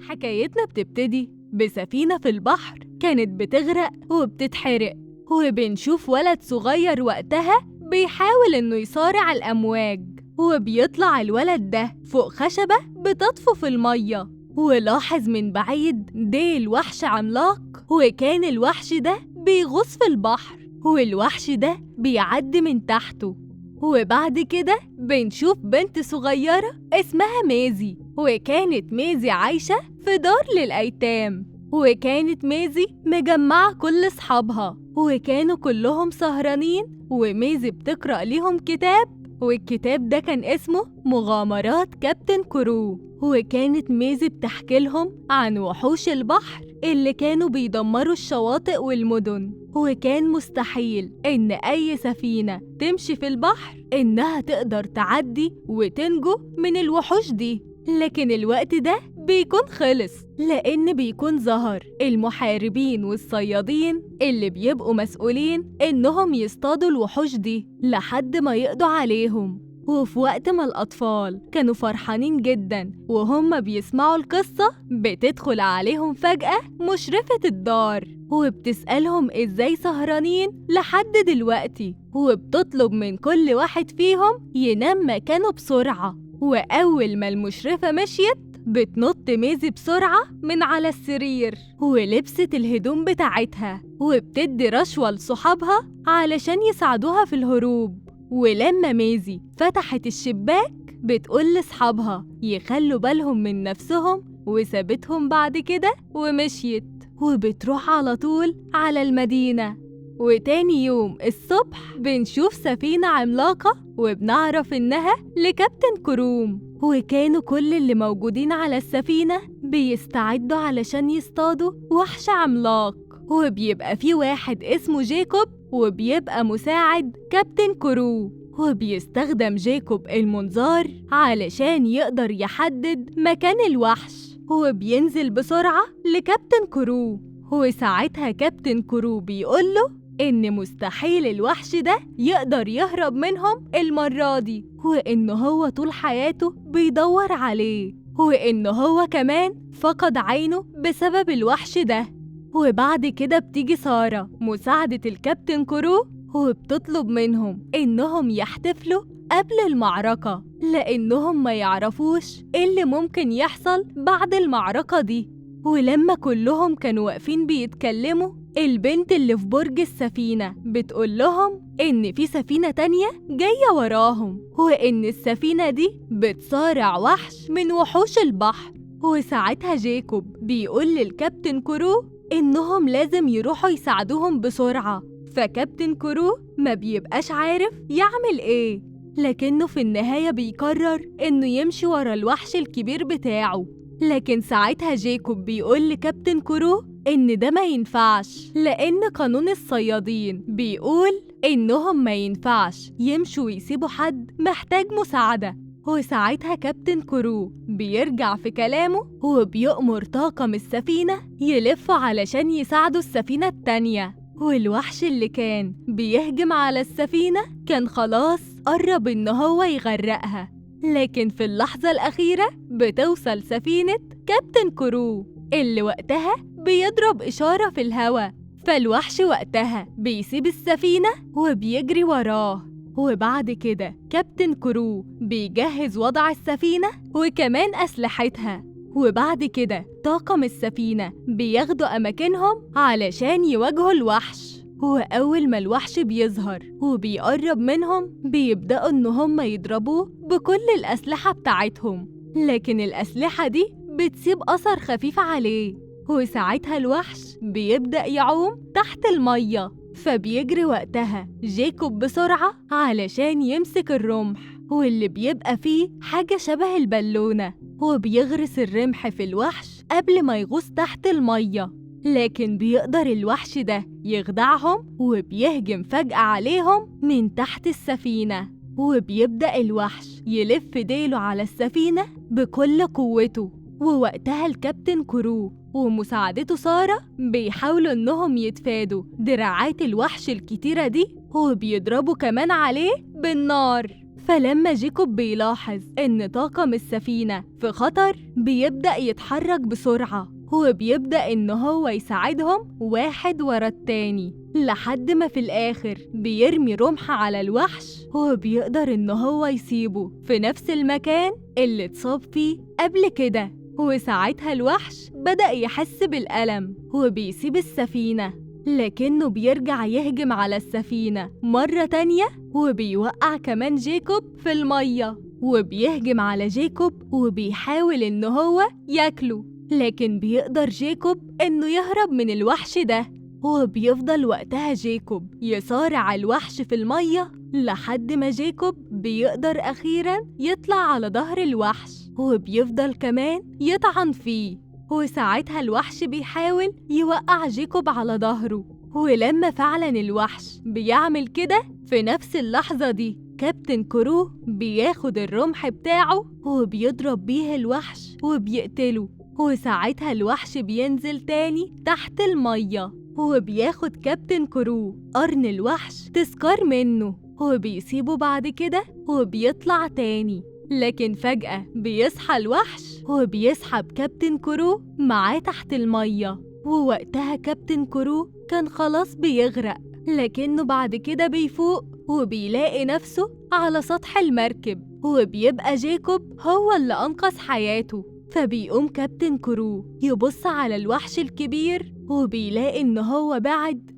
حكايتنا بتبتدي بسفينة في البحر كانت بتغرق وبتتحرق، وبنشوف ولد صغير وقتها بيحاول إنه يصارع الأمواج، وبيطلع الولد ده فوق خشبة بتطفو في المية، ولاحظ من بعيد ديل وحش عملاق، وكان الوحش ده بيغوص في البحر، والوحش ده بيعدي من تحته. وبعد كده بنشوف بنت صغيرة اسمها ميزي، وكانت ميزي عايشة في دار للأيتام، وكانت ميزي مجمعة كل صحابها، وكانوا كلهم سهرانين، وميزي بتقرأ ليهم كتاب، والكتاب ده كان اسمه مغامرات كابتن كرو. وكانت ميزي بتحكي لهم عن وحوش البحر اللي كانوا بيدمروا الشواطئ والمدن، وكان مستحيل إن أي سفينة تمشي في البحر إنها تقدر تعدي وتنجو من الوحوش دي. لكن الوقت ده بيكون خلص، لأن بيكون ظهر المحاربين والصيادين اللي بيبقوا مسؤولين إنهم يصطادوا الوحوش دي لحد ما يقضوا عليهم. وفي وقت ما الأطفال كانوا فرحانين جدا وهم بيسمعوا القصة، بتدخل عليهم فجأة مشرفة الدار، وبتسألهم إزاي سهرانين لحد دلوقتي، وبتطلب من كل واحد فيهم ينام مكانه بسرعة. وأول ما المشرفة مشيت بتنط ميزي بسرعة من على السرير، ولبست الهدوم بتاعتها، وبتدي رشوة لصحابها علشان يساعدوها في الهروب. ولما ميزي فتحت الشباك بتقول لصحابها يخلوا بالهم من نفسهم، وسابتهم بعد كده ومشيت، وبتروح على طول على المدينة. وتاني يوم الصبح بنشوف سفينة عملاقة، وبنعرف إنها لكابتن كروم، وكانوا كل اللي موجودين على السفينة بيستعدوا علشان يصطادوا وحش عملاق، وبيبقى في واحد اسمه جيكوب وبيبقى مساعد كابتن كرو، وبيستخدم جيكوب المنظار علشان يقدر يحدد مكان الوحش، وبينزل بسرعة لكابتن كرو. وساعتها كابتن كرو بيقوله إن مستحيل الوحش ده يقدر يهرب منهم المرة دي، وإن هو طول حياته بيدور عليه، وإن هو كمان فقد عينه بسبب الوحش ده. وبعد كده بتيجي سارة مساعدة الكابتن كرو، وبتطلب منهم إنهم يحتفلوا قبل المعركة، لأنهم ما يعرفوش إيه اللي ممكن يحصل بعد المعركة دي. ولما كلهم كانوا واقفين بيتكلموا، البنت اللي في برج السفينة بتقول لهم إن في سفينة تانية جاية وراهم، وإن السفينة دي بتصارع وحش من وحوش البحر. وساعتها جيكوب بيقول للكابتن كرو إنهم لازم يروحوا يساعدوهم بسرعة، فكابتن كرو ما بيبقاش عارف يعمل إيه، لكنه في النهاية بيقرر إنه يمشي ورا الوحش الكبير بتاعه. لكن ساعتها جيكوب بيقول لكابتن كرو إن ده ما ينفعش، لأن قانون الصيادين بيقول إنهم ما ينفعش يمشوا ويسيبوا حد محتاج مساعدة. وساعتها كابتن كرو بيرجع في كلامه، وبيأمر طاقم السفينة يلف علشان يساعدوا السفينة التانية. والوحش اللي كان بيهجم على السفينة كان خلاص قرب إن هو يغرقها، لكن في اللحظة الأخيرة بتوصل سفينة كابتن كرو اللي وقتها بيضرب إشارة في الهوا، فالوحش وقتها بيسيب السفينة وبيجري وراه. وبعد كده كابتن كرو بيجهز وضع السفينة وكمان أسلحتها، وبعد كده طاقم السفينة بياخدوا أماكنهم علشان يواجهوا الوحش. وأول ما الوحش بيظهر وبيقرب منهم بيبدأوا إن هم يضربوه بكل الأسلحة بتاعتهم، لكن الأسلحة دي بتسيب أثر خفيف عليه. وساعتها الوحش بيبدأ يعوم تحت المية، فبيجري وقتها جيكوب بسرعة علشان يمسك الرمح، واللي بيبقى فيه حاجة شبه البالونة، وبيغرس الرمح في الوحش قبل ما يغوص تحت المية. لكن بيقدر الوحش ده يخدعهم، وبيهجم فجأة عليهم من تحت السفينة، وبيبدأ الوحش يلف ديله على السفينة بكل قوته. ووقتها الكابتن كرو ومساعدته سارة بيحاولوا إنهم يتفادوا دراعات الوحش الكتيرة دي، وبيضربوا كمان عليه بالنار، فلما جيكوب بيلاحظ إن طاقم السفينة في خطر بيبدأ يتحرك بسرعة، وبيبدأ إن هو يساعدهم واحد ورا التاني لحد ما في الآخر بيرمي رمح على الوحش، وبيقدر إن هو يسيبه في نفس المكان اللي اتصاب فيه قبل كده. وساعتها الوحش بدأ يحس بالألم وبيسيب السفينة، لكنه بيرجع يهجم على السفينة مرة تانية، وبيوقع كمان جيكوب في المية، وبيهجم على جيكوب وبيحاول إن هو ياكله، لكن بيقدر جيكوب إنه يهرب من الوحش ده. وبيفضل وقتها جيكوب يصارع الوحش في المية لحد ما جيكوب بيقدر أخيراً يطلع على ظهر الوحش، وبيفضل كمان يطعن فيه. وساعتها الوحش بيحاول يوقع جيكوب على ظهره، ولما فعلاً الوحش بيعمل كده في نفس اللحظة دي كابتن كرو بياخد الرمح بتاعه وبيضرب بيه الوحش وبيقتله. وساعتها الوحش بينزل تاني تحت المية، وبياخد كابتن كرو قرن الوحش تذكار منه، وبيسيبه بعد كده وبيطلع تاني. لكن فجأة بيصحى الوحش وبيسحب كابتن كرو معاه تحت المية، ووقتها كابتن كرو كان خلاص بيغرق، لكنه بعد كده بيفوق وبيلاقي نفسه على سطح المركب، وبيبقى جيكوب هو اللي أنقذ حياته. فبيقوم كابتن كرو يبص على الوحش الكبير وبيلاقي إن هو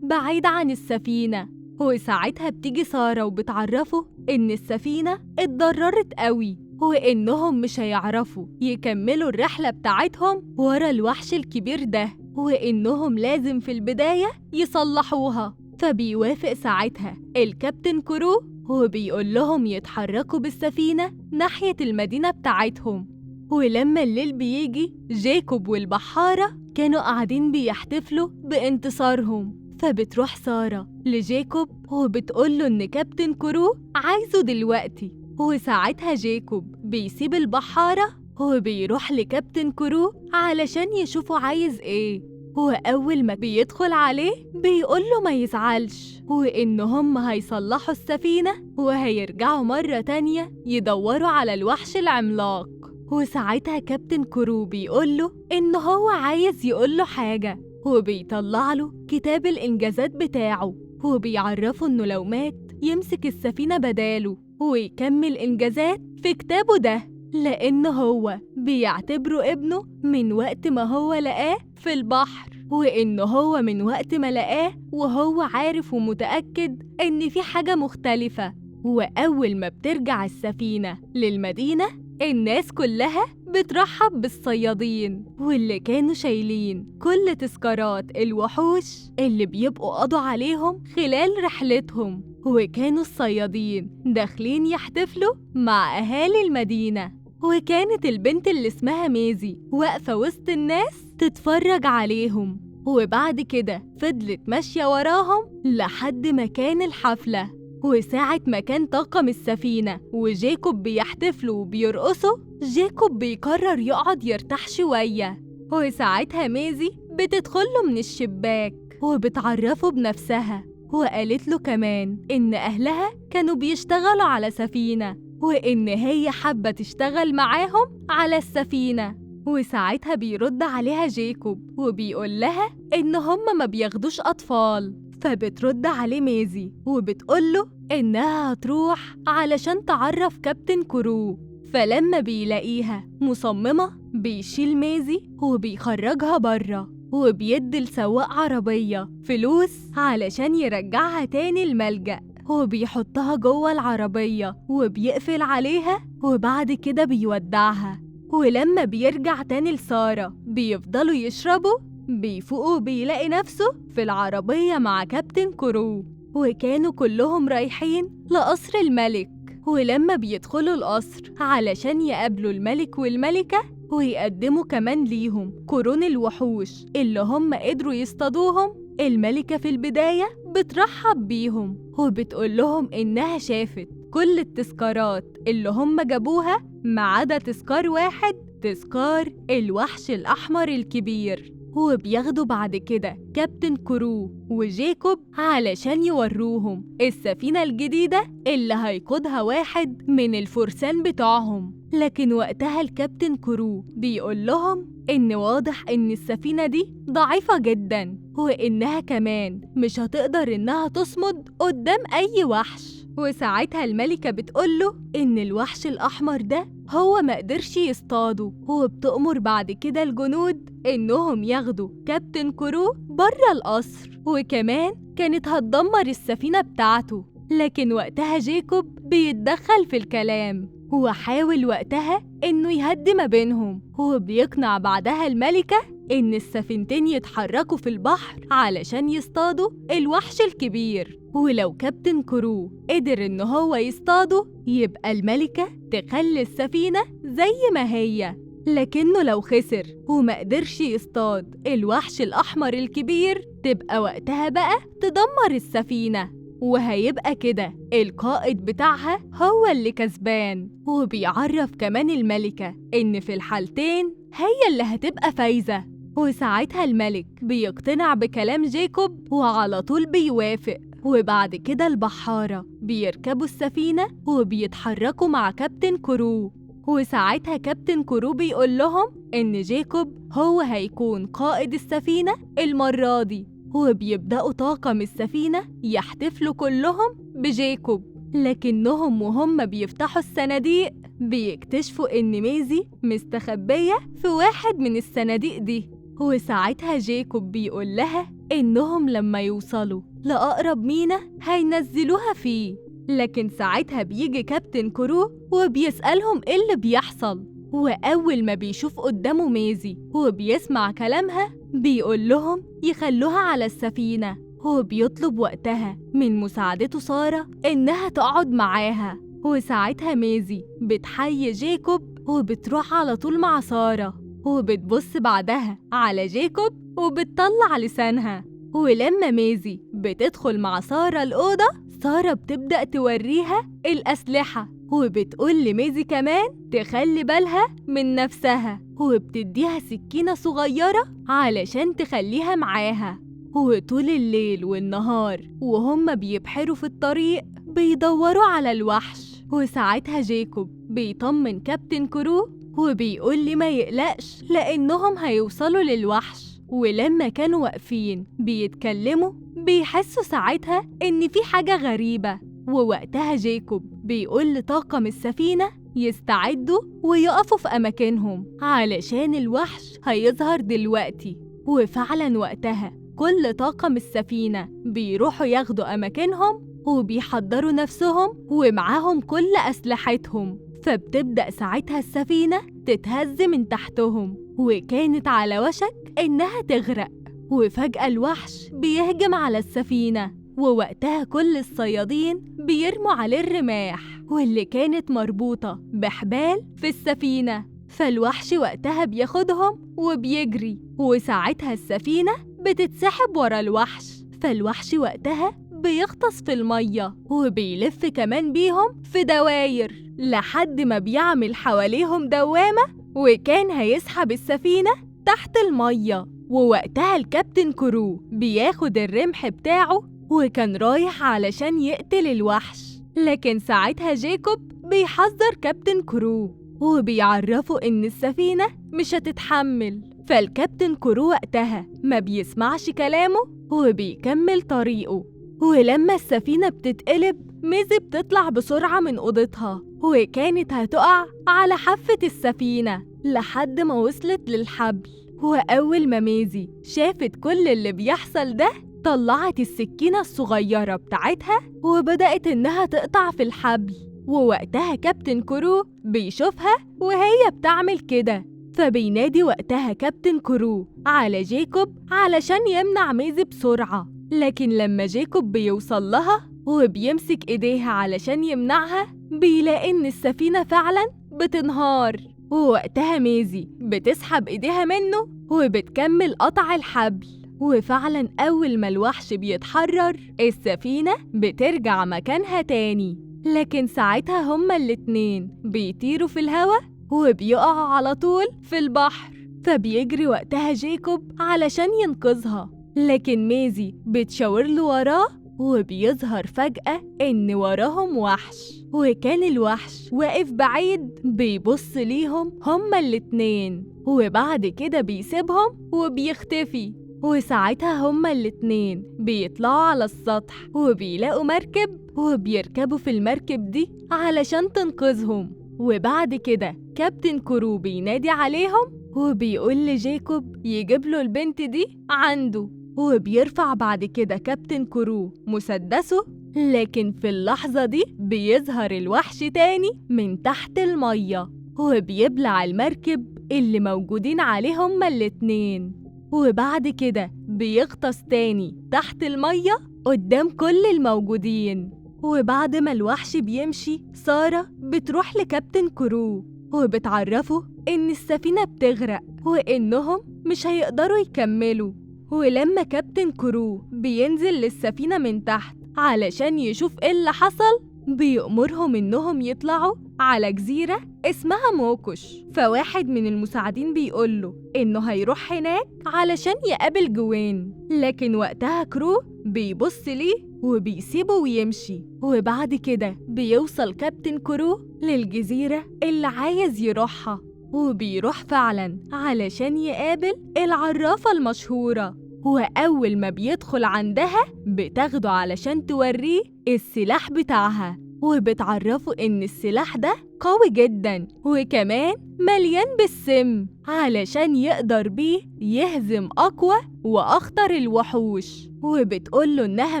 بعيد عن السفينة. وساعتها بتيجي سارة وبتعرفه إن السفينة اتضررت قوي، وإنهم مش هيعرفوا يكملوا الرحلة بتاعتهم ورا الوحش الكبير ده، وإنهم لازم في البداية يصلحوها. فبيوافق ساعتها الكابتن كرو وبيقول لهم يتحركوا بالسفينة ناحية المدينة بتاعتهم. ولما الليل بيجي جيكوب والبحارة كانوا قاعدين بيحتفلوا بانتصارهم، فبتروح سارة لجيكوب وبتقوله إن كابتن كرو عايزه دلوقتي. وساعتها جيكوب بيسيب البحارة وبيروح لكابتن كرو علشان يشوفه عايز ايه. وأول ما بيدخل عليه بيقوله ما يزعلش، وإن هم هيصلحوا السفينة وهيرجعوا مرة تانية يدوروا على الوحش العملاق. وساعتها كابتن كرو بيقوله إن هو عايز يقوله حاجة، وبيطلعله كتاب الإنجازات بتاعه، وبيعرفه إنه لو مات يمسك السفينة بداله ويكمل إنجازات في كتابه ده، لأن هو بيعتبره ابنه من وقت ما هو لقاه في البحر، وإن هو من وقت ما لقاه وهو عارف ومتأكد إن في حاجة مختلفة. وأول ما بترجع السفينة للمدينة الناس كلها بترحب بالصيادين واللي كانوا شايلين كل تذكارات الوحوش اللي بيبقوا قضوا عليهم خلال رحلتهم. وكانوا الصيادين داخلين يحتفلوا مع أهالي المدينة، وكانت البنت اللي اسمها ميزي واقفة وسط الناس تتفرج عليهم. وبعد كده فضلت ماشية وراهم لحد مكان الحفلة. وساعة ما كان طاقم السفينة وجيكوب بيحتفلوا وبيرقصوا، جيكوب بيقرر يقعد يرتاح شوية. وساعتها ميزي بتدخله من الشباك وبتعرفه بنفسها، وقالت له كمان إن أهلها كانوا بيشتغلوا على سفينة، وإن هي حابة تشتغل معاهم على السفينة. وساعتها بيرد عليها جيكوب وبيقول لها إن هم ما بياخدوش أطفال. فبترد عليه ميزي وبتقوله إنها هتروح علشان تعرف كابتن كرو. فلما بيلاقيها مصممة بيشيل ميزي وبيخرجها برا، وبيدي لسواق عربية فلوس علشان يرجعها تاني الملجأ، وبيحطها جوه العربية وبيقفل عليها، وبعد كده بيودعها. ولما بيرجع تاني لسارة بيفضلوا يشربوا، بيفوقوا بيلاقي نفسه في العربية مع كابتن كرو، وكانوا كلهم رايحين لقصر الملك. ولما بيدخلوا القصر علشان يقابلوا الملك والملكة ويقدموا كمان ليهم قرون الوحوش اللي هم قدروا يصطادوهم، الملكة في البداية بترحب بيهم وبتقول لهم إنها شافت كل التذكارات اللي هم جابوها ما عدا تذكار واحد، تذكار الوحش الأحمر الكبير. وبياخدوا بعد كده كابتن كرو وجيكوب علشان يوروهم السفينة الجديدة اللي هيقودها واحد من الفرسان بتوعهم. لكن وقتها الكابتن كرو بيقول لهم إن واضح إن السفينة دي ضعيفة جدا، وإنها كمان مش هتقدر إنها تصمد قدام أي وحش. وساعتها الملكة بتقوله إن الوحش الأحمر ده هو مقدرش يصطاده، وبتأمر بعد كده الجنود إنهم ياخدوا كابتن كرو بره القصر، وكمان كانت هتدمر السفينة بتاعته. لكن وقتها جيكوب بيتدخل في الكلام، وحاول وقتها إنه يهدي ما بينهم، وبيقنع بعدها الملكة إن السفينتين يتحركوا في البحر علشان يصطادوا الوحش الكبير، ولو كابتن كرو قدر إن هو يصطاده يبقى الملكة تخلي السفينة زي ما هي. لكنه لو خسر ومقدرش يصطاد الوحش الأحمر الكبير تبقى وقتها بقى تدمر السفينة، وهيبقى كده القائد بتاعها هو اللي كسبان. وبيعرف كمان الملكة إن في الحالتين هي اللي هتبقى فايزة. وساعتها الملك بيقتنع بكلام جيكوب وعلى طول بيوافق. وبعد كده البحارة بيركبوا السفينة وبيتحركوا مع كابتن كرو. وساعتها كابتن كرو بيقول لهم إن جيكوب هو هيكون قائد السفينة المرة دي، وبيبدأوا طاقم السفينة يحتفلوا كلهم بجيكوب. لكنهم وهم بيفتحوا الصناديق بيكتشفوا إن ميزي مستخبية في واحد من الصناديق دي. وساعتها جيكوب بيقول لها إنهم لما يوصلوا لأقرب مينا هينزلوها فيه. لكن ساعتها بيجي كابتن كرو وبيسألهم إيه اللي بيحصل، وأول ما بيشوف قدامه ميزي وبيسمع كلامها بيقول لهم يخلوها على السفينة، وبيطلب وقتها من مساعدته سارة إنها تقعد معاها. وساعتها ميزي بتحيي جيكوب وبتروح على طول مع سارة، وبتبص بعدها على جيكوب وبتطلع لسانها. ولما ميزي بتدخل مع سارة الأوضة سارة بتبدأ توريها الأسلحة، وبتقول لميزي كمان تخلي بالها من نفسها، وبتديها سكينة صغيرة علشان تخليها معاها. وطول الليل والنهار وهم بيبحروا في الطريق بيدوروا على الوحش. وساعتها جيكوب بيطمن كابتن كرو وبيقول لي ما يقلقش لأنهم هيوصلوا للوحش. ولما كانوا واقفين بيتكلموا بيحسوا ساعتها إن في حاجة غريبة. ووقتها جيكوب بيقول لطاقم السفينة يستعدوا ويقفوا في أماكنهم علشان الوحش هيظهر دلوقتي. وفعلا وقتها كل طاقم السفينة بيروحوا ياخدوا أماكنهم وبيحضروا نفسهم ومعاهم كل أسلحتهم. فبتبدأ ساعتها السفينة تتهز من تحتهم وكانت على وشك إنها تغرق. وفجأة الوحش بيهجم على السفينة، ووقتها كل الصيادين بيرموا عليه الرماح واللي كانت مربوطة بحبال في السفينة. فالوحش وقتها بياخدهم وبيجري، وساعتها السفينة بتتسحب ورا الوحش. فالوحش وقتها بيغطس في المية وبيلف كمان بيهم في دواير لحد ما بيعمل حواليهم دوامة، وكان هيسحب السفينة تحت المية. ووقتها الكابتن كرو بياخد الرمح بتاعه وكان رايح علشان يقتل الوحش. لكن ساعتها جيكوب بيحذر كابتن كرو وبيعرفه إن السفينة مش هتتحمل. فالكابتن كرو وقتها ما بيسمعش كلامه وبيكمل طريقه. ولما السفينة بتتقلب ميزي بتطلع بسرعة من أوضتها، وكانت هتقع على حافة السفينة لحد ما وصلت للحبل. وأول ما ميزي شافت كل اللي بيحصل ده طلعت السكينة الصغيرة بتاعتها وبدأت إنها تقطع في الحبل. ووقتها كابتن كرو بيشوفها وهي بتعمل كده، فبينادي وقتها كابتن كرو على جيكوب علشان يمنع ميزي بسرعة. لكن لما جيكوب بيوصل لها وبيمسك ايديها علشان يمنعها بيلاقي إن السفينة فعلا بتنهار. ووقتها ميزي بتسحب ايديها منه وبتكمل قطع الحبل. وفعلا أول ما الوحش بيتحرر السفينة بترجع مكانها تاني. لكن ساعتها هما الاتنين بيطيروا في الهوا وبيقعوا على طول في البحر. فبيجري وقتها جيكوب علشان ينقذها، لكن ميزي بتشاور له وراه، وبيظهر فجأة إن وراهم وحش، وكان الوحش واقف بعيد بيبص ليهم هما الاتنين، وبعد كده بيسيبهم وبيختفي. وساعتها هما الاتنين بيطلعوا على السطح وبيلاقوا مركب، وبيركبوا في المركب دي علشان تنقذهم. وبعد كده كابتن كرو بينادي عليهم وبيقول لجيكوب يجيب له البنت دي عنده، وبيرفع بعد كده كابتن كرو مسدسه، لكن في اللحظة دي بيظهر الوحش تاني من تحت المية، وبيبلع المركب اللي موجودين عليه هما الاتنين. وبعد كده بيغطس تاني تحت المية قدام كل الموجودين. وبعد ما الوحش بيمشي، سارة بتروح لكابتن كرو وبتعرفه إن السفينة بتغرق وإنهم مش هيقدروا يكملوا. ولما كابتن كرو بينزل للسفينة من تحت علشان يشوف إيه اللي حصل، بيأمرهم إنهم يطلعوا على جزيرة اسمها موكوش. فواحد من المساعدين بيقوله إنه هيروح هناك علشان يقابل جوين، لكن وقتها كرو بيبص ليه وبيسيبه ويمشي. وبعد كده بيوصل كابتن كرو للجزيرة اللي عايز يروحها، وبيروح فعلا علشان يقابل العرافة المشهورة. وأول ما بيدخل عندها بتاخده علشان توريه السلاح بتاعها، وبتعرفه إن السلاح ده قوي جدا وكمان مليان بالسم علشان يقدر بيه يهزم أقوى وأخطر الوحوش. وبتقوله إنها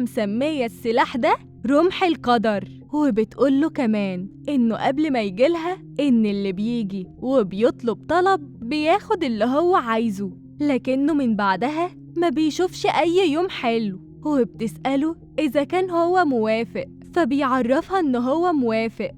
مسمية السلاح ده رمح القدر، وبتقوله كمان إنه قبل ما يجيلها إن اللي بيجي وبيطلب طلب بياخد اللي هو عايزه، لكنه من بعدها ما بيشوفش أي يوم حلو. وبتسأله إذا كان هو موافق، فبيعرفها إن هو موافق.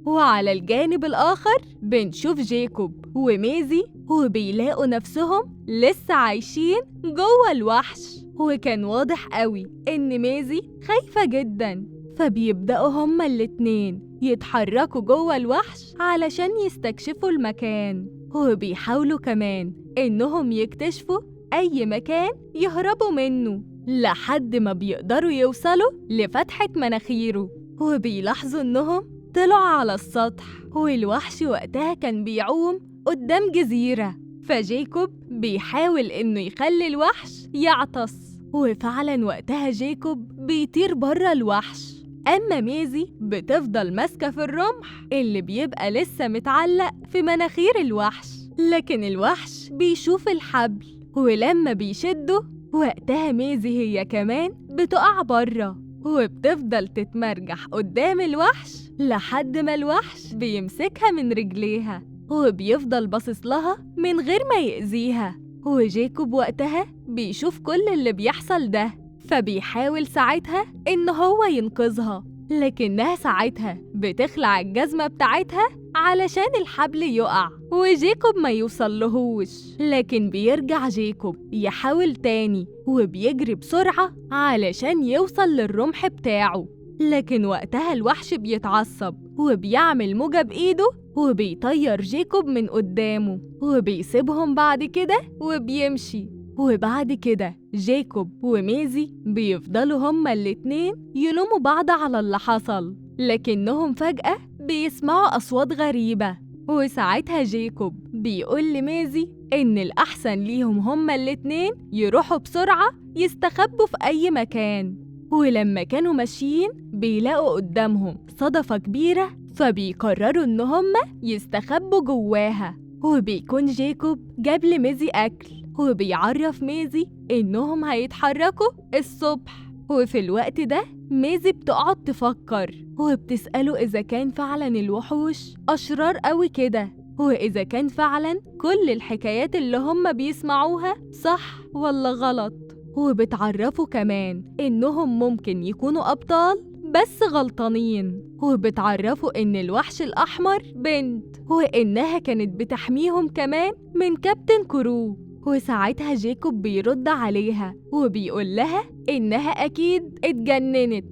وعلى الجانب الآخر بنشوف جيكوب وميزي وبيلاقوا نفسهم لسه عايشين جوه الوحش، وكان واضح قوي إن ميزي خايفة جدا. فبيبدأوا هما الاتنين يتحركوا جوه الوحش علشان يستكشفوا المكان، وبيحاولوا كمان إنهم يكتشفوا أي مكان يهربوا منه لحد ما بيقدروا يوصلوا لفتحة مناخيره. وبيلاحظوا إنهم طلعوا على السطح، والوحش وقتها كان بيعوم قدام جزيرة. فجيكوب بيحاول إنه يخلي الوحش يعطس، وفعلا وقتها جيكوب بيطير بره الوحش. أما ميزي بتفضل ماسكة في الرمح اللي بيبقى لسه متعلق في مناخير الوحش، لكن الوحش بيشوف الحبل ولما بيشده وقتها ميزي هي كمان بتقع بره، وبتفضل تتمرجح قدام الوحش لحد ما الوحش بيمسكها من رجليها وبيفضل باصص لها من غير ما يأذيها. وجيكوب وقتها بيشوف كل اللي بيحصل ده، فبيحاول ساعتها إن هو ينقذها، لكنها ساعتها بتخلع الجزمة بتاعتها علشان الحبل يقع وجيكوب ما يوصلهوش. لكن بيرجع جيكوب يحاول تاني وبيجري بسرعة علشان يوصل للرمح بتاعه، لكن وقتها الوحش بيتعصب وبيعمل موجة بإيده وبيطير جيكوب من قدامه، وبيسيبهم بعد كده وبيمشي. وبعد كده جيكوب وميزي بيفضلوا هما الاتنين يلوموا بعض على اللي حصل، لكنهم فجأة بيسمعوا أصوات غريبة. وساعتها جيكوب بيقول لميزي إن الأحسن ليهم هما الاتنين يروحوا بسرعة يستخبوا في أي مكان. ولما كانوا ماشيين بيلاقوا قدامهم صدفة كبيرة، فبيقرروا إن هما يستخبوا جواها. وبيكون جيكوب جاب لميزي أكل، وبيعرف ميزي إنهم هيتحركوا الصبح. وفي الوقت ده ميزي بتقعد تفكر وبتسأله إذا كان فعلا الوحوش أشرار قوي كده، وإذا كان فعلا كل الحكايات اللي هم بيسمعوها صح ولا غلط. وبتعرفه كمان إنهم ممكن يكونوا أبطال بس غلطانين، وبتعرفه إن الوحش الأحمر بنت وإنها كانت بتحميهم كمان من كابتن كرو. وساعتها جيكوب بيرد عليها وبيقول لها إنها أكيد اتجننت.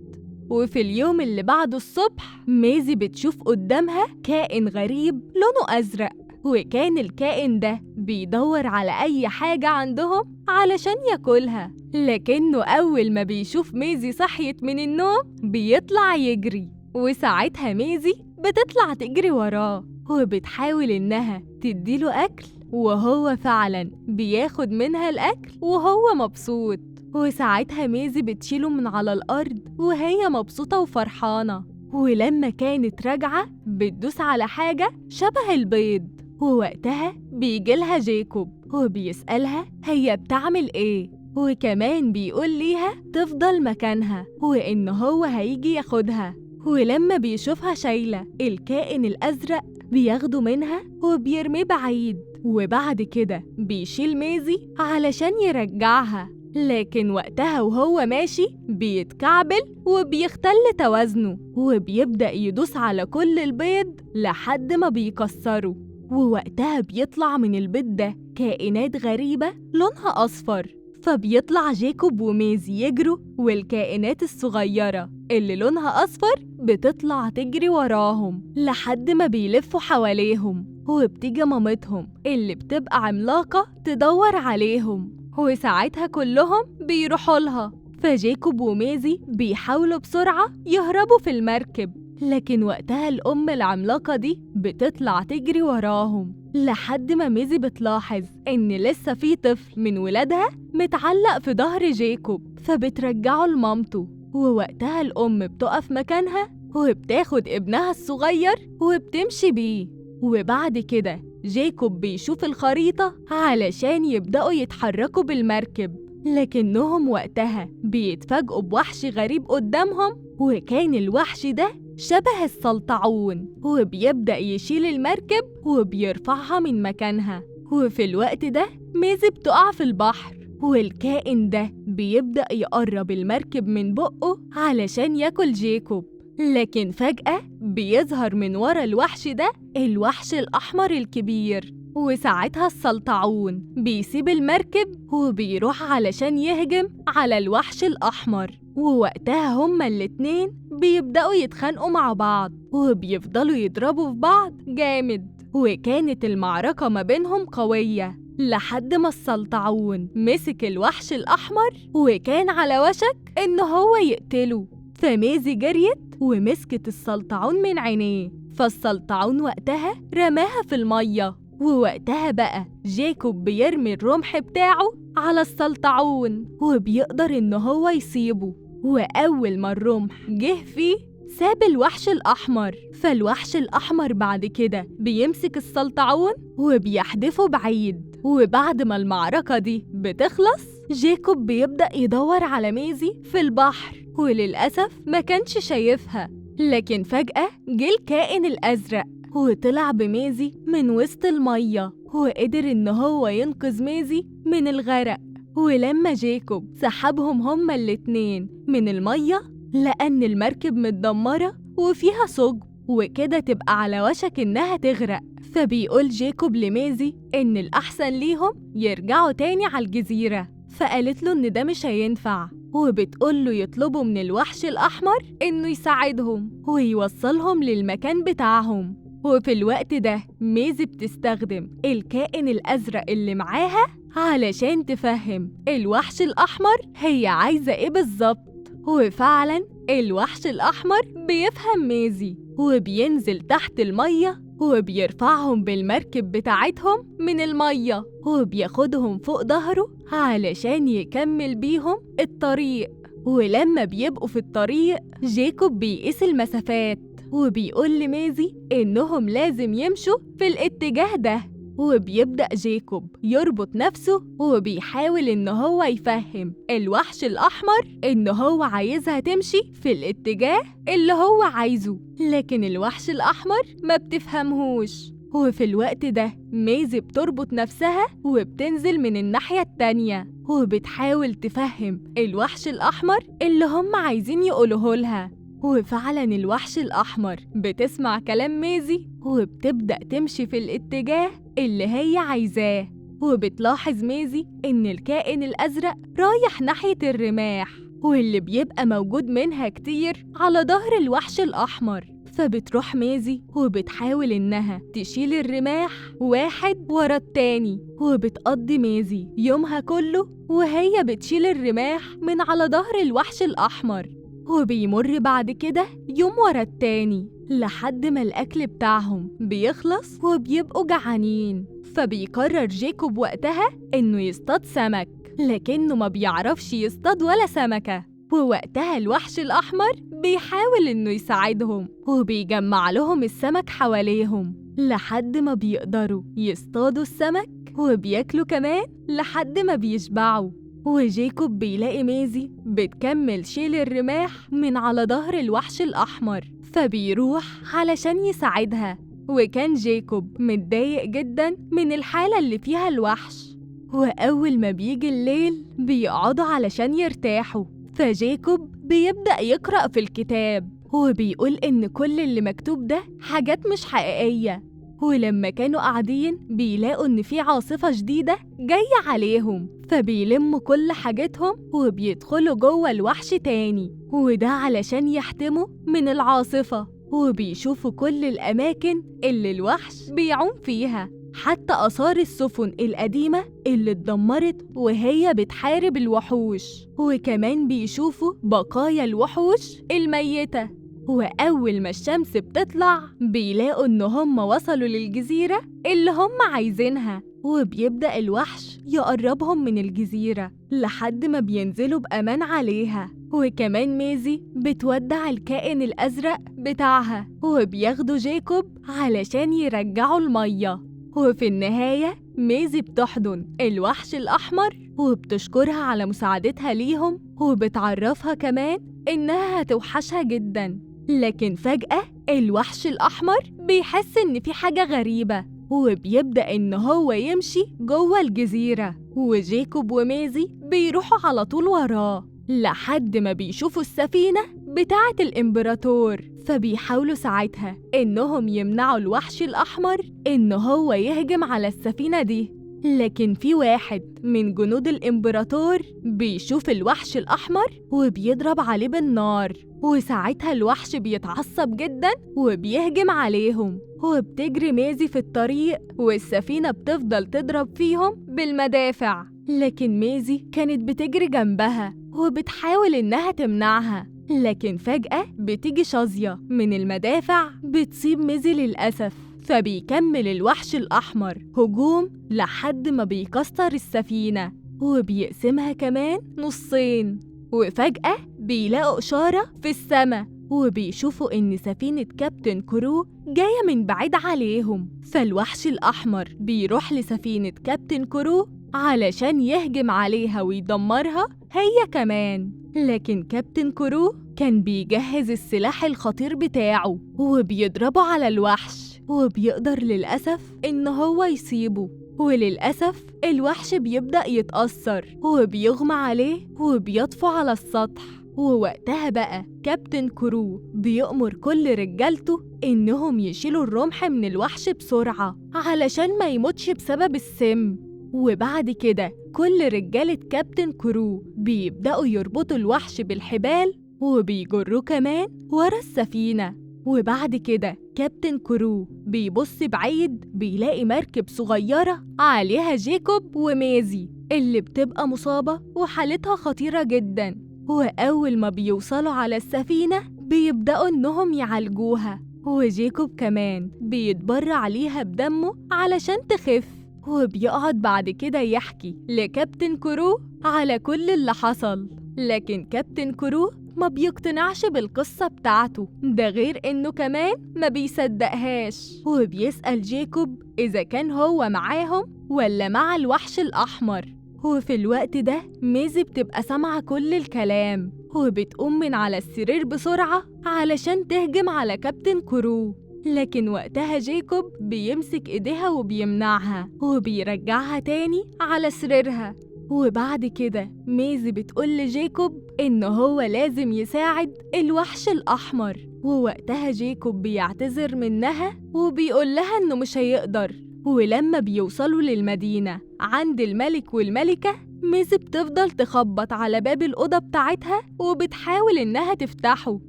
وفي اليوم اللي بعده الصبح ميزي بتشوف قدامها كائن غريب لونه أزرق، وكان الكائن ده بيدور على أي حاجة عندهم علشان ياكلها، لكنه أول ما بيشوف ميزي صحيت من النوم بيطلع يجري، وساعتها ميزي بتطلع تجري وراه وبتحاول إنها تديله أكل، وهو فعلا بياخد منها الأكل وهو مبسوط. وساعتها ميزي بتشيله من على الأرض وهي مبسوطة وفرحانة، ولما كانت راجعة بتدوس على حاجة شبه البيض، ووقتها بيجيلها جيكوب وبيسألها هي بتعمل ايه، وكمان بيقول ليها تفضل مكانها وإن هو هيجي ياخدها. ولما بيشوفها شايلة الكائن الأزرق بياخده منها وبيرميه بعيد، وبعد كده بيشيل ميزي علشان يرجعها، لكن وقتها وهو ماشي بيتكعبل وبيختل توازنه وبيبدأ يدوس على كل البيض لحد ما بيكسره. ووقتها بيطلع من البيض ده كائنات غريبة لونها أصفر، فبيطلع جيكوب وميزي يجروا، والكائنات الصغيرة اللي لونها أصفر بتطلع تجري وراهم لحد ما بيلفوا حواليهم، وبتيجي مامتهم اللي بتبقى عملاقة تدور عليهم، وساعتها كلهم بيروحوا لها. فجيكوب وميزي بيحاولوا بسرعة يهربوا في المركب، لكن وقتها الأم العملاقة دي بتطلع تجري وراهم لحد ما ميزي بتلاحظ إن لسه في طفل من ولادها متعلق في ظهر جيكوب، فبترجعه لمامته. ووقتها الأم بتقف مكانها وبتاخد ابنها الصغير وبتمشي بيه، وبعد كده جيكوب بيشوف الخريطة علشان يبدأوا يتحركوا بالمركب، لكنهم وقتها بيتفاجئوا بوحش غريب قدامهم، وكان الوحش ده شبه السلطعون، وبيبدأ يشيل المركب وبيرفعها من مكانها. وفي الوقت ده ميزي بتقع في البحر، والكائن ده بيبدأ يقرب المركب من بقه علشان ياكل جيكوب، لكن فجأة بيظهر من ورا الوحش ده الوحش الأحمر الكبير، وساعتها السلطعون بيسيب المركب وبيروح علشان يهجم على الوحش الأحمر، ووقتها هما الاتنين بيبدأوا يتخانقوا مع بعض وبيفضلوا يضربوا في بعض جامد، وكانت المعركة ما بينهم قوية لحد ما السلطعون مسك الوحش الأحمر وكان على وشك إن هو يقتله. فميزي جريت ومسكت السلطعون من عينيه، فالسلطعون وقتها رماها في المية، ووقتها بقى جيكوب بيرمي الرمح بتاعه على السلطعون وبيقدر إن هو يصيبه، وأول ما الرمح جه فيه ساب الوحش الأحمر. فالوحش الأحمر بعد كده بيمسك السلطعون وبيحدفه بعيد، وبعد ما المعركة دي بتخلص جيكوب بيبدأ يدور على ميزي في البحر، وللأسف ما كانش شايفها، لكن فجأة جه الكائن الأزرق وطلع بميزي من وسط المية، وقدر إن هو ينقذ ميزي من الغرق. ولما جيكوب سحبهم هما الاتنين من المية لقى إن المركب متدمرة وفيها ثقب وكده تبقى على وشك إنها تغرق، فبيقول جيكوب لميزي إن الأحسن ليهم يرجعوا تاني على الجزيرة، فقالت له إن ده مش هينفع، وبتقوله يطلبوا من الوحش الأحمر إنه يساعدهم ويوصلهم للمكان بتاعهم. وفي الوقت ده ميزي بتستخدم الكائن الأزرق اللي معاها علشان تفهم الوحش الأحمر هي عايزة إيه بالظبط، وفعلا الوحش الأحمر بيفهم ميزي وبينزل تحت المية وبيرفعهم بالمركب بتاعتهم من المية وبياخدهم فوق ظهره علشان يكمل بيهم الطريق. ولما بيبقوا في الطريق جيكوب بيقيس المسافات وبيقول لميزي إنهم لازم يمشوا في الاتجاه ده، وبيبدأ جيكوب يربط نفسه وبيحاول إن هو يفهم الوحش الأحمر إن هو عايزها تمشي في الاتجاه اللي هو عايزه، لكن الوحش الأحمر ما بتفهمهوش. وفي الوقت ده ميزي بتربط نفسها وبتنزل من الناحية التانية وبتحاول تفهم الوحش الأحمر اللي هم عايزين يقولوه لها، وفعلا الوحش الأحمر بتسمع كلام ميزي وبتبدأ تمشي في الاتجاه اللي هي عايزاه. وبتلاحظ ميزي إن الكائن الأزرق رايح ناحية الرماح واللي بيبقى موجود منها كتير على ظهر الوحش الأحمر، فبتروح ميزي وبتحاول إنها تشيل الرماح واحد ورا التاني، وبتقضي ميزي يومها كله وهي بتشيل الرماح من على ظهر الوحش الأحمر. وبيمر بعد كده يوم ورا التاني لحد ما الأكل بتاعهم بيخلص وبيبقوا جعانين. فبيقرر جيكوب وقتها إنه يصطاد سمك، لكنه ما بيعرفش يصطاد ولا سمكة. ووقتها الوحش الأحمر بيحاول إنه يساعدهم وبيجمع لهم السمك حواليهم لحد ما بيقدروا يصطادوا السمك وبياكلوا كمان لحد ما بيشبعوا. وجيكوب بيلاقي ميزي بتكمل شيل الرماح من على ظهر الوحش الأحمر، فبيروح علشان يساعدها. وكان جيكوب متضايق جدا من الحالة اللي فيها الوحش. وأول ما بيجي الليل بيقعدوا علشان يرتاحوا، فجيكوب بيبدأ يقرأ في الكتاب وبيقول إن كل اللي مكتوب ده حاجات مش حقيقية. ولما كانوا قاعدين بيلاقوا إن في عاصفة شديدة جاية عليهم، فبيلموا كل حاجتهم وبيدخلوا جوه الوحش تاني، وده علشان يحتموا من العاصفة. وبيشوفوا كل الأماكن اللي الوحش بيعوم فيها، حتى آثار السفن القديمة اللي اتدمرت وهي بتحارب الوحوش، وكمان بيشوفوا بقايا الوحوش الميتة. وأول ما الشمس بتطلع بيلاقوا إن هم وصلوا للجزيرة اللي هم عايزينها، وبيبدأ الوحش يقربهم من الجزيرة لحد ما بينزلوا بأمان عليها. وكمان ميزي بتودع الكائن الأزرق بتاعها، وبياخدوا جيكوب علشان يرجعوا المية. وفي النهاية ميزي بتحضن الوحش الأحمر وبتشكرها على مساعدتها ليهم، وبتعرفها كمان إنها هتوحشها جدا. لكن فجأة الوحش الأحمر بيحس إن في حاجة غريبة، وبيبدأ إن هو يمشي جوه الجزيرة، وجيكوب وميزي بيروحوا على طول وراه لحد ما بيشوفوا السفينة بتاعة الإمبراطور. فبيحاولوا ساعتها إنهم يمنعوا الوحش الأحمر إن هو يهجم على السفينة دي، لكن في واحد من جنود الإمبراطور بيشوف الوحش الأحمر وبيضرب عليه بالنار. وساعتها الوحش بيتعصب جدا وبيهجم عليهم، وبتجري ميزي في الطريق والسفينة بتفضل تضرب فيهم بالمدافع. لكن ميزي كانت بتجري جنبها وبتحاول إنها تمنعها، لكن فجأة بتيجي شظية من المدافع بتصيب ميزي للأسف. فبيكمل الوحش الأحمر هجوم لحد ما بيكسر السفينة وبيقسمها كمان نصين. وفجأة بيلاقوا إشارة في السماء وبيشوفوا إن سفينة كابتن كرو جاية من بعيد عليهم. فالوحش الأحمر بيروح لسفينة كابتن كرو علشان يهجم عليها ويدمرها هي كمان، لكن كابتن كرو كان بيجهز السلاح الخطير بتاعه وبيضربه على الوحش، وبيقدر للأسف إن هو يصيبه. وللأسف الوحش بيبدأ يتأثر وبيغمى عليه وبيطفو على السطح. ووقتها بقى كابتن كرو بيأمر كل رجالته إنهم يشيلوا الرمح من الوحش بسرعة علشان ما يموتش بسبب السم. وبعد كده كل رجالة كابتن كرو بيبدأوا يربطوا الوحش بالحبال وبيجروه كمان ورا السفينة. وبعد كده كابتن كرو بيبص بعيد بيلاقي مركب صغيرة عليها جيكوب وميزي اللي بتبقى مصابة وحالتها خطيرة جدا. وأول ما بيوصلوا على السفينة بيبدأوا إنهم يعالجوها، وجيكوب كمان بيتبرع عليها بدمه علشان تخف. وبيقعد بعد كده يحكي لكابتن كرو على كل اللي حصل، لكن كابتن كرو ما بيقتنعش بالقصة بتاعته، ده غير إنه كمان ما بيصدقهاش. وبيسأل جيكوب إذا كان هو معاهم ولا مع الوحش الأحمر. وفي الوقت ده ميزي بتبقى سامعة كل الكلام وبتقوم من على السرير بسرعة علشان تهجم على كابتن كرو، لكن وقتها جيكوب بيمسك ايديها وبيمنعها وبيرجعها تاني على سريرها. وبعد كده ميزي بتقول لجيكوب إن هو لازم يساعد الوحش الأحمر، ووقتها جيكوب بيعتذر منها وبيقول لها إنه مش هيقدر. ولما بيوصلوا للمدينة عند الملك والملكة ميزي بتفضل تخبط على باب الأوضة بتاعتها وبتحاول إنها تفتحه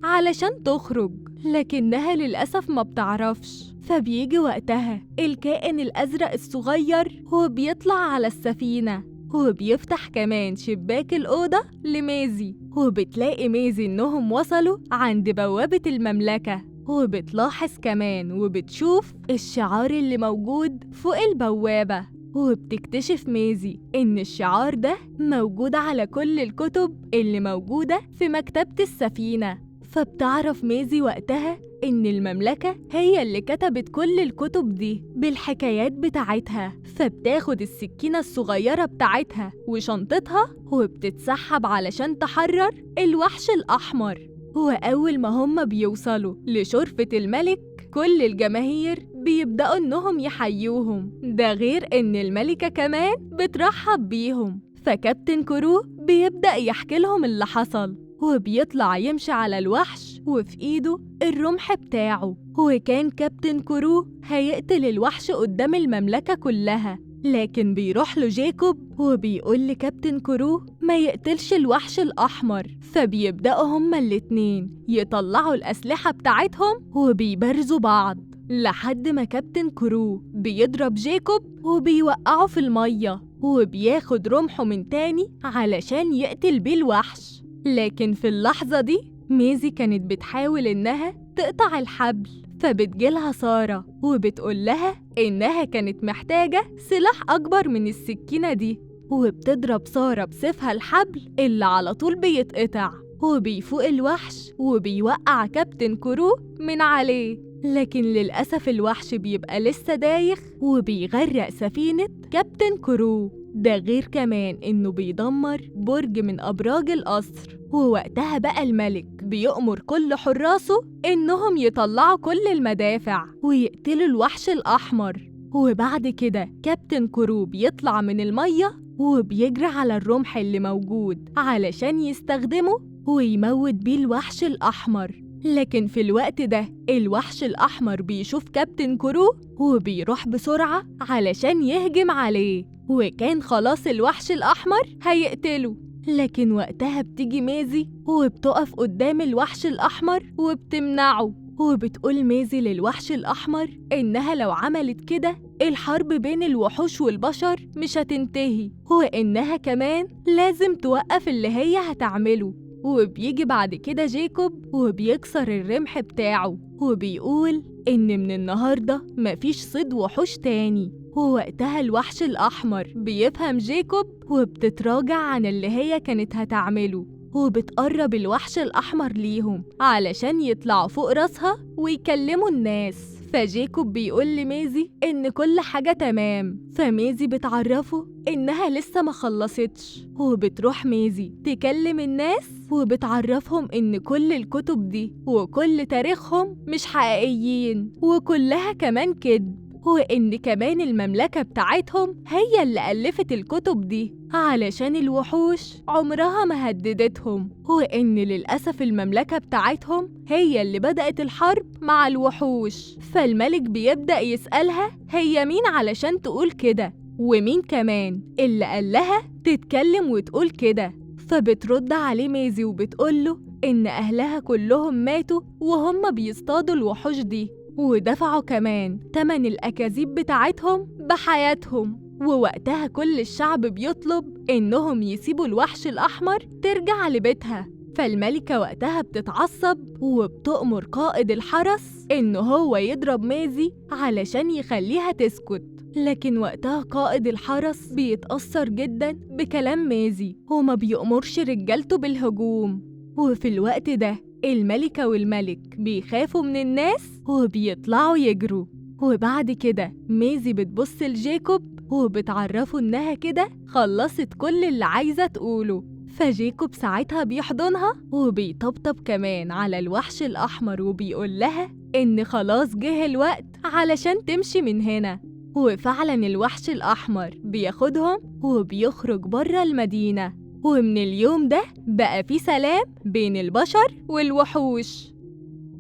علشان تخرج، لكنها للأسف ما بتعرفش. فبيجي وقتها الكائن الأزرق الصغير وبيطلع على السفينة وبيفتح كمان شباك الأوضة لميزي، وبتلاقي ميزي إنهم وصلوا عند بوابة المملكة، وبتلاحظ كمان وبتشوف الشعار اللي موجود فوق البوابة، وبتكتشف ميزي إن الشعار ده موجود على كل الكتب اللي موجودة في مكتبة السفينة. فبتعرف ميزي وقتها إن المملكة هي اللي كتبت كل الكتب دي بالحكايات بتاعتها. فبتاخد السكينة الصغيرة بتاعتها وشنطتها وبتتسحب علشان تحرر الوحش الأحمر. وأول ما هم بيوصلوا لشرفة الملك كل الجماهير بيبدأوا إنهم يحيوهم، ده غير إن الملكة كمان بترحب بيهم. فكابتن كرو بيبدأ يحكي لهم اللي حصل، وبيطلع يمشي على الوحش وفي إيده الرمح بتاعه. وكان كابتن كرو هيقتل الوحش قدام المملكة كلها، لكن بيروح له جيكوب وبيقول لكابتن كرو ما يقتلش الوحش الأحمر. فبيبدأوا هما الاتنين يطلعوا الأسلحة بتاعتهم وبيبرزوا بعض لحد ما كابتن كرو بيضرب جيكوب وبيوقعه في المية، وبياخد رمحه من تاني علشان يقتل بيه الوحش. لكن في اللحظة دي ميزي كانت بتحاول إنها تقطع الحبل، فبتجيلها سارة وبتقول لها إنها كانت محتاجة سلاح أكبر من السكينة دي، وبتضرب سارة بسيفها الحبل اللي على طول بيتقطع، وبيفوق الوحش وبيوقع كابتن كرو من عليه. لكن للأسف الوحش بيبقى لسه دايخ وبيغرق سفينة كابتن كرو، ده غير كمان إنه بيدمر برج من أبراج القصر. ووقتها بقى الملك بيأمر كل حراسه إنهم يطلعوا كل المدافع ويقتلوا الوحش الأحمر. وبعد كده كابتن كرو بيطلع من المية وبيجري على الرمح اللي موجود علشان يستخدمه ويموت بيه الوحش الأحمر. لكن في الوقت ده الوحش الأحمر بيشوف كابتن كرو وبيروح بسرعة علشان يهجم عليه، وكان خلاص الوحش الأحمر هيقتله. لكن وقتها بتيجي ميزي وبتقف قدام الوحش الأحمر وبتمنعه، وبتقول ميزي للوحش الأحمر إنها لو عملت كده الحرب بين الوحوش والبشر مش هتنتهي، وإنها كمان لازم توقف اللي هي هتعمله. وبيجي بعد كده جيكوب وبيكسر الرمح بتاعه وبيقول إن من النهاردة مفيش صيد وحوش تاني. ووقتها الوحش الأحمر بيفهم جيكوب وبتتراجع عن اللي هي كانت هتعمله، وبتقرب الوحش الأحمر ليهم علشان يطلعوا فوق راسها ويكلموا الناس. فجيكوب بيقول لميزي إن كل حاجة تمام، فميزي بتعرفه إنها لسه ما خلصتش، وبتروح ميزي تكلم الناس وبتعرفهم إن كل الكتب دي وكل تاريخهم مش حقيقيين وكلها كمان كذب، وإن كمان المملكة بتاعتهم هي اللي ألفت الكتب دي علشان الوحوش عمرها ما هددتهم، وإن للأسف المملكة بتاعتهم هي اللي بدأت الحرب مع الوحوش. فالملك بيبدأ يسألها هي مين علشان تقول كده، ومين كمان اللي قال لها تتكلم وتقول كده. فبترد عليه ميزي وبتقوله إن أهلها كلهم ماتوا وهم بيصطادوا الوحوش دي، ودفعوا كمان تمن الأكاذيب بتاعتهم بحياتهم. ووقتها كل الشعب بيطلب إنهم يسيبوا الوحش الأحمر ترجع لبيتها. فالملكة وقتها بتتعصب وبتأمر قائد الحرس إن هو يضرب ميزي علشان يخليها تسكت. لكن وقتها قائد الحرس بيتأثر جدا بكلام ميزي وما بيأمرش رجالته بالهجوم. وفي الوقت ده الملكة والملك بيخافوا من الناس وبيطلعوا يجروا. وبعد كده ميزي بتبص لجيكوب وبتعرفه إنها كده خلصت كل اللي عايزة تقوله. فجيكوب ساعتها بيحضنها وبيطبطب كمان على الوحش الأحمر وبيقول لها إن خلاص جه الوقت علشان تمشي من هنا. وفعلا الوحش الأحمر بياخدهم وبيخرج بره المدينة، ومن اليوم ده بقى في سلام بين البشر والوحوش.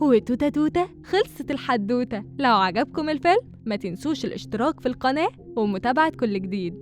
وتوتة توتة خلصت الحدوتة. لو عجبكم الفيلم ما تنسوش الاشتراك في القناة ومتابعة كل جديد.